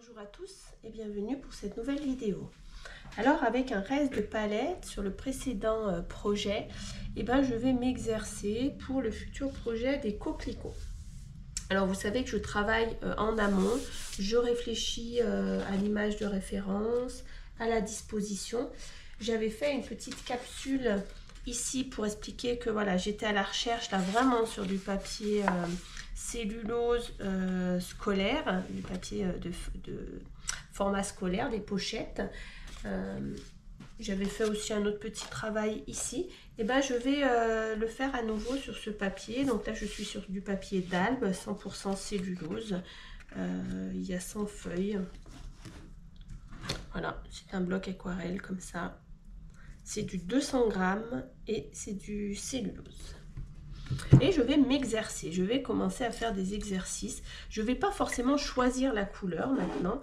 Bonjour à tous et bienvenue pour cette nouvelle vidéo. Alors avec un reste de palette sur le précédent projet, je vais m'exercer pour le futur projet des coquelicots. Alors vous savez que je travaille en amont, je réfléchis à l'image de référence, à la disposition. J'avais fait une petite capsule ici pour expliquer que voilà, j'étais à la recherche là vraiment sur du papier cellulose scolaire, du papier de format scolaire, des pochettes. J'avais fait aussi un autre petit travail ici. Et je vais le faire à nouveau sur ce papier. Donc là, je suis sur du papier d'Albe, 100% cellulose. Il y a 100 feuilles. Voilà, c'est un bloc aquarelle comme ça. C'est du 200 grammes et c'est du cellulose. Et je vais m'exercer, je vais commencer à faire des exercices. Je ne vais pas forcément choisir la couleur maintenant.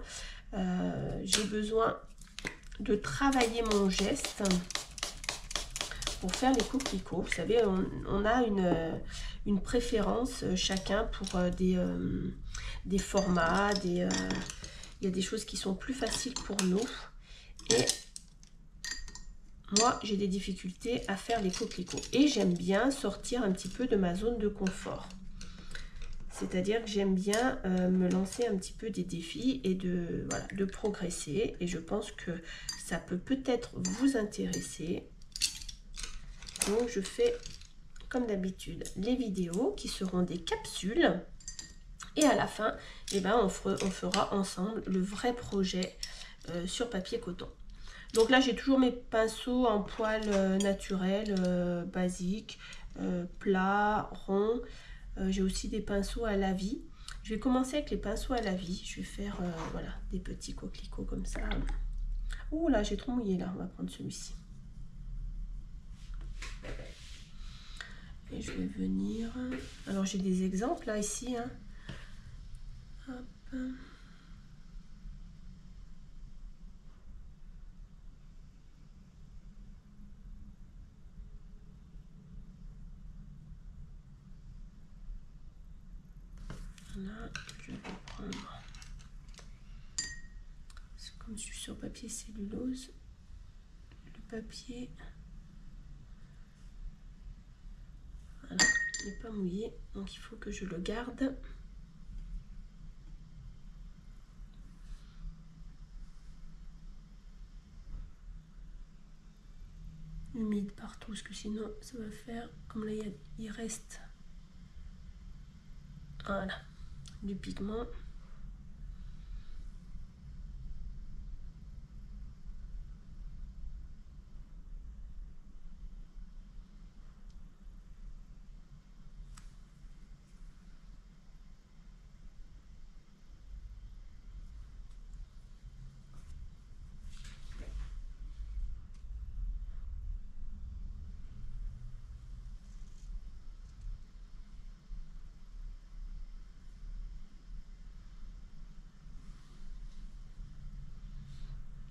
J'ai besoin de travailler mon geste pour faire les coquelicots. Vous savez, on a une préférence chacun pour des formats, il y a des choses qui sont plus faciles pour nous. Et moi, j'ai des difficultés à faire les coquelicots. Et j'aime bien sortir un petit peu de ma zone de confort. C'est-à-dire que j'aime bien me lancer un petit peu des défis et de progresser. Et je pense que ça peut peut-être vous intéresser. Donc, je fais, comme d'habitude, les vidéos qui seront des capsules. Et à la fin, on fera ensemble le vrai projet sur papier coton. Donc là, j'ai toujours mes pinceaux en poil naturel, basique, plat, rond. J'ai aussi des pinceaux à la vie. Je vais commencer avec les pinceaux à la vie. Je vais faire voilà, des petits coquelicots comme ça. Ouh là, j'ai trop mouillé là. On va prendre celui-ci. Et je vais venir... Alors, j'ai des exemples là, ici. Hein. Hop. Là, je vais prendre, comme je suis sur papier cellulose, le papier, voilà, il n'est pas mouillé, donc il faut que je le garde. Humide partout, parce que sinon ça va faire, comme là il reste, voilà, du pigment.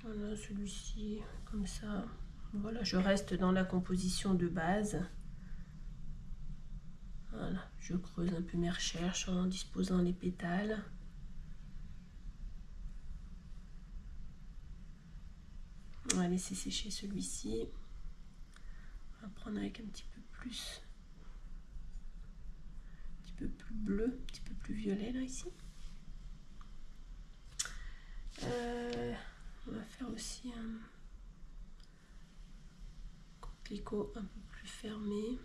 Voilà, celui-ci, comme ça. Voilà, je reste dans la composition de base. Voilà, je creuse un peu mes recherches en disposant les pétales. On va laisser sécher celui-ci. On va prendre avec un petit peu plus bleu, un petit peu plus violet là ici. On va faire aussi un coquelicot un peu plus fermé,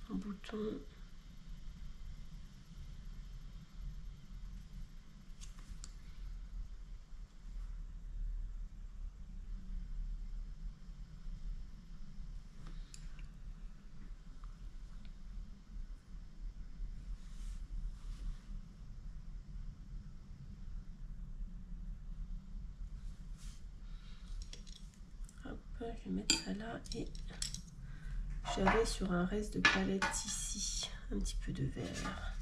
en bouton. Je vais mettre ça là et j'avais sur un reste de palette ici un petit peu de vert.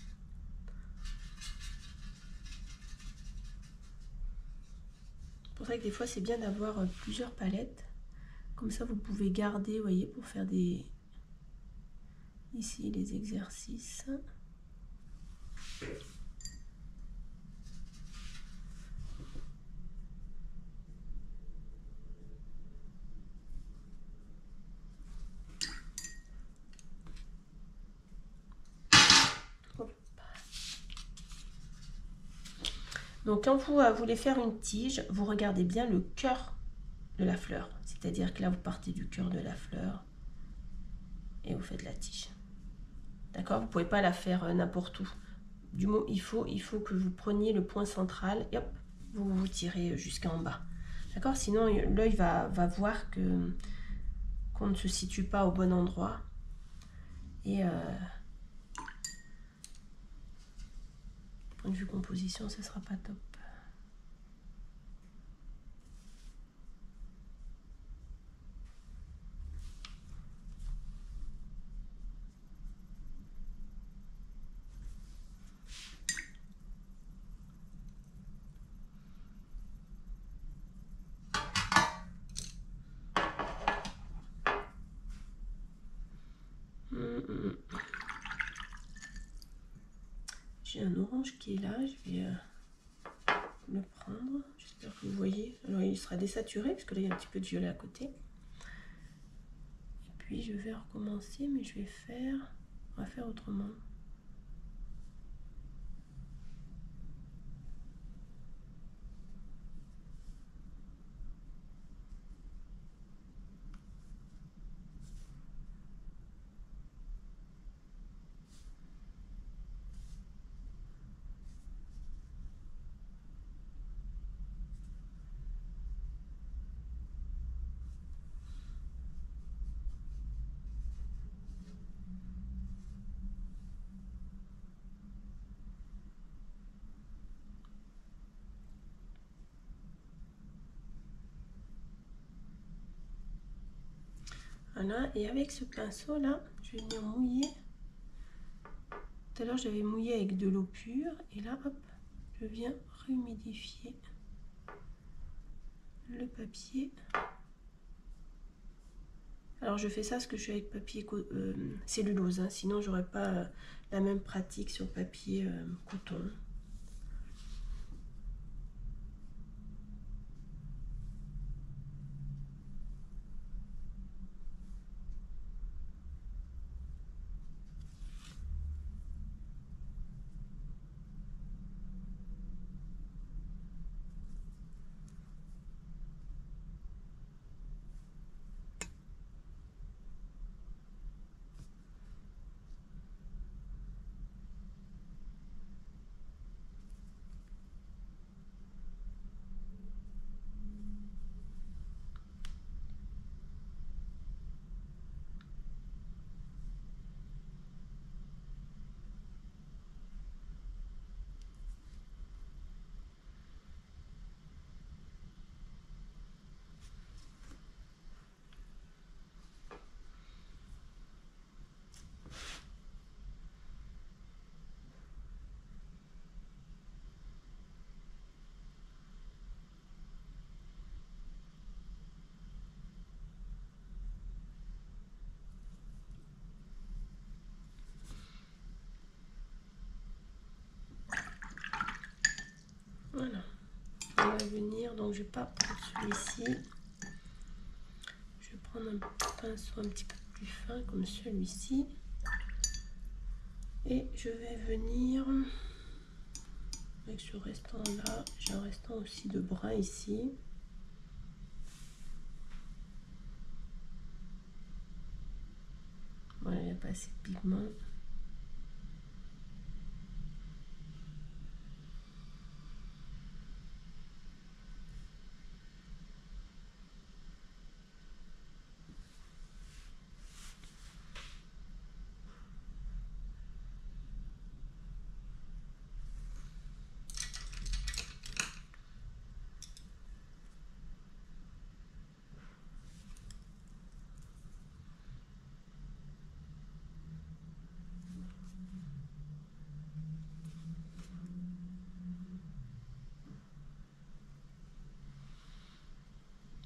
C'est pour ça que des fois c'est bien d'avoir plusieurs palettes. Comme ça vous pouvez garder, vous voyez, pour faire des... Ici les exercices. Donc quand vous voulez faire une tige, vous regardez bien le cœur de la fleur. C'est-à-dire que là, vous partez du cœur de la fleur et vous faites la tige. D'accord? Vous ne pouvez pas la faire n'importe où. Il faut que vous preniez le point central et hop, vous tirez jusqu'en bas. D'accord? Sinon, l'œil va voir qu'on ne se situe pas au bon endroit. Et point de vue composition, ça ne sera pas top. J'ai un orange qui est là, je vais le prendre. J'espère que vous voyez. Alors il sera désaturé parce que là il y a un petit peu de violet à côté. Et puis je vais recommencer, mais on va faire autrement. Voilà, et avec ce pinceau là, je vais venir mouiller. Tout à l'heure j'avais mouillé avec de l'eau pure et là hop, je viens rehumidifier le papier. Alors je fais ça parce que je suis avec papier cellulose, hein, sinon j'aurais pas la même pratique sur papier coton. Voilà, on va venir, donc je vais pas prendre celui-ci, je vais prendre un pinceau un petit peu plus fin comme celui-ci et je vais venir avec ce restant là, j'ai un restant aussi de brun ici. Voilà, il n'y a pas assez de pigment.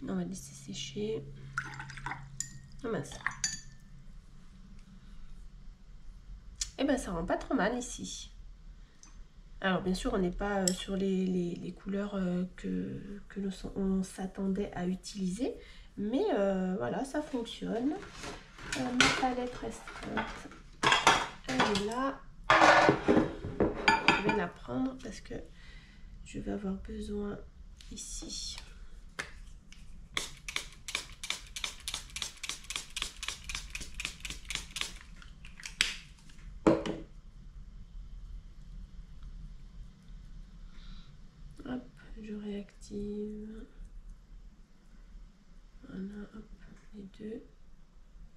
On va laisser sécher. Oh mince. Et ben ça rend pas trop mal ici. Alors bien sûr on n'est pas sur les couleurs on s'attendait à utiliser, mais voilà, ça fonctionne. Ma palette restreinte, elle est là. Je vais la prendre parce que je vais avoir besoin ici hop, je réactive, voilà, hop, les deux,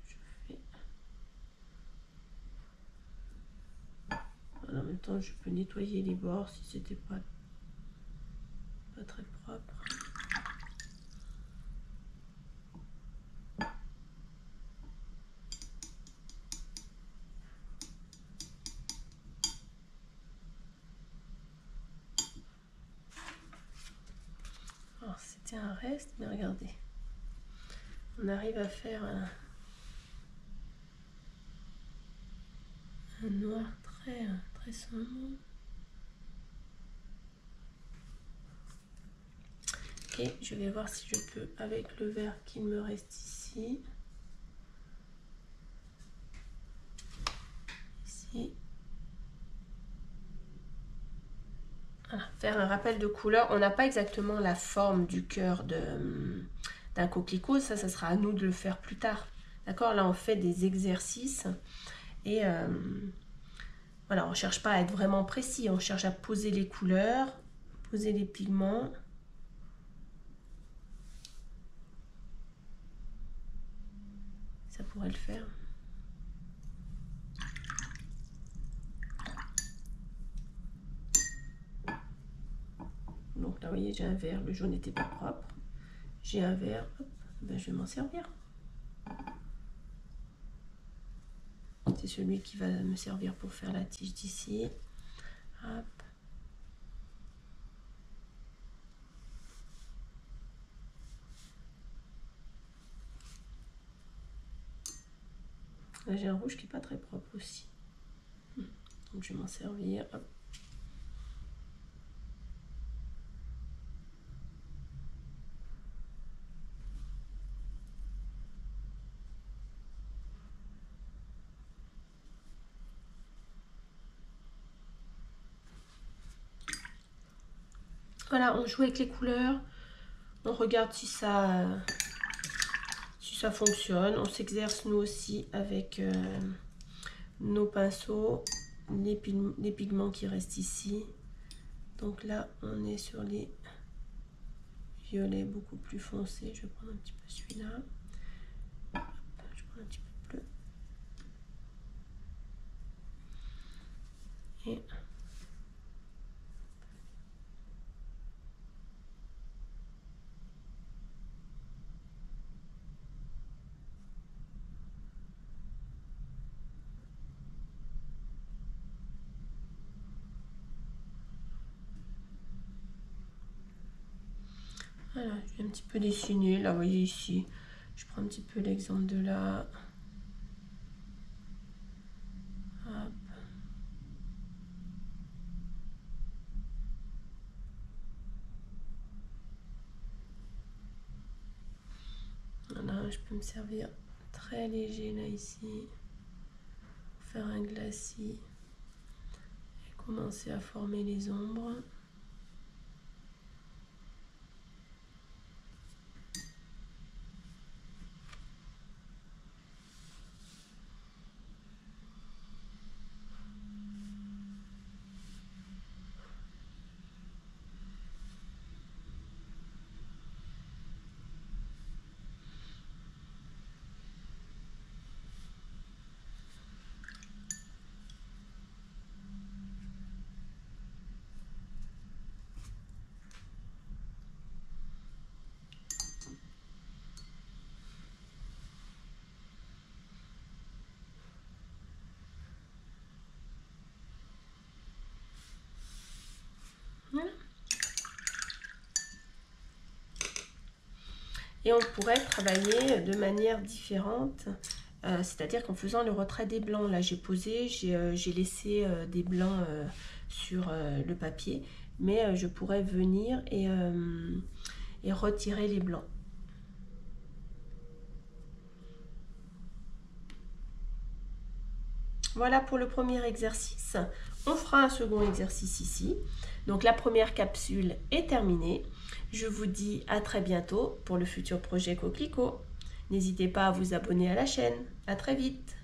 je fais, voilà, en même temps je peux nettoyer les bords si c'était pas très propre. Alors c'était un reste, mais regardez, on arrive à faire un noir très sombre. Et je vais voir si je peux, avec le vert qu'il me reste ici, voilà, faire un rappel de couleur. On n'a pas exactement la forme du cœur d'un coquelicot, ça sera à nous de le faire plus tard. D'accord, là on fait des exercices et voilà, on ne cherche pas à être vraiment précis, on cherche à poser les couleurs, poser les pigments. Ça pourrait le faire. Donc là, vous voyez, j'ai un vert, le jaune n'était pas propre. J'ai un vert, hop, ben, je vais m'en servir. C'est celui qui va me servir pour faire la tige d'ici. Hop. Là, j'ai un rouge qui n'est pas très propre aussi. Donc, je vais m'en servir. Hop. Voilà, on joue avec les couleurs. On regarde si ça fonctionne. On s'exerce nous aussi avec nos pinceaux, les pigments qui restent ici. Donc là, on est sur les violets beaucoup plus foncés. Je vais prendre un petit peu celui-là. Je prends un petit peu de bleu. Et voilà, je vais un petit peu dessiner. Là, vous voyez ici, je prends un petit peu l'exemple de là. Hop. Voilà, je peux me servir très léger là ici, pour faire un glacis et commencer à former les ombres. Voilà. Et on pourrait travailler de manière différente, c'est-à-dire qu'en faisant le retrait des blancs, là j'ai posé, j'ai laissé des blancs sur le papier, mais je pourrais venir et retirer les blancs. Voilà pour le premier exercice. On fera un second exercice ici. Donc la première capsule est terminée. Je vous dis à très bientôt pour le futur projet Coquelicot. N'hésitez pas à vous abonner à la chaîne. À très vite.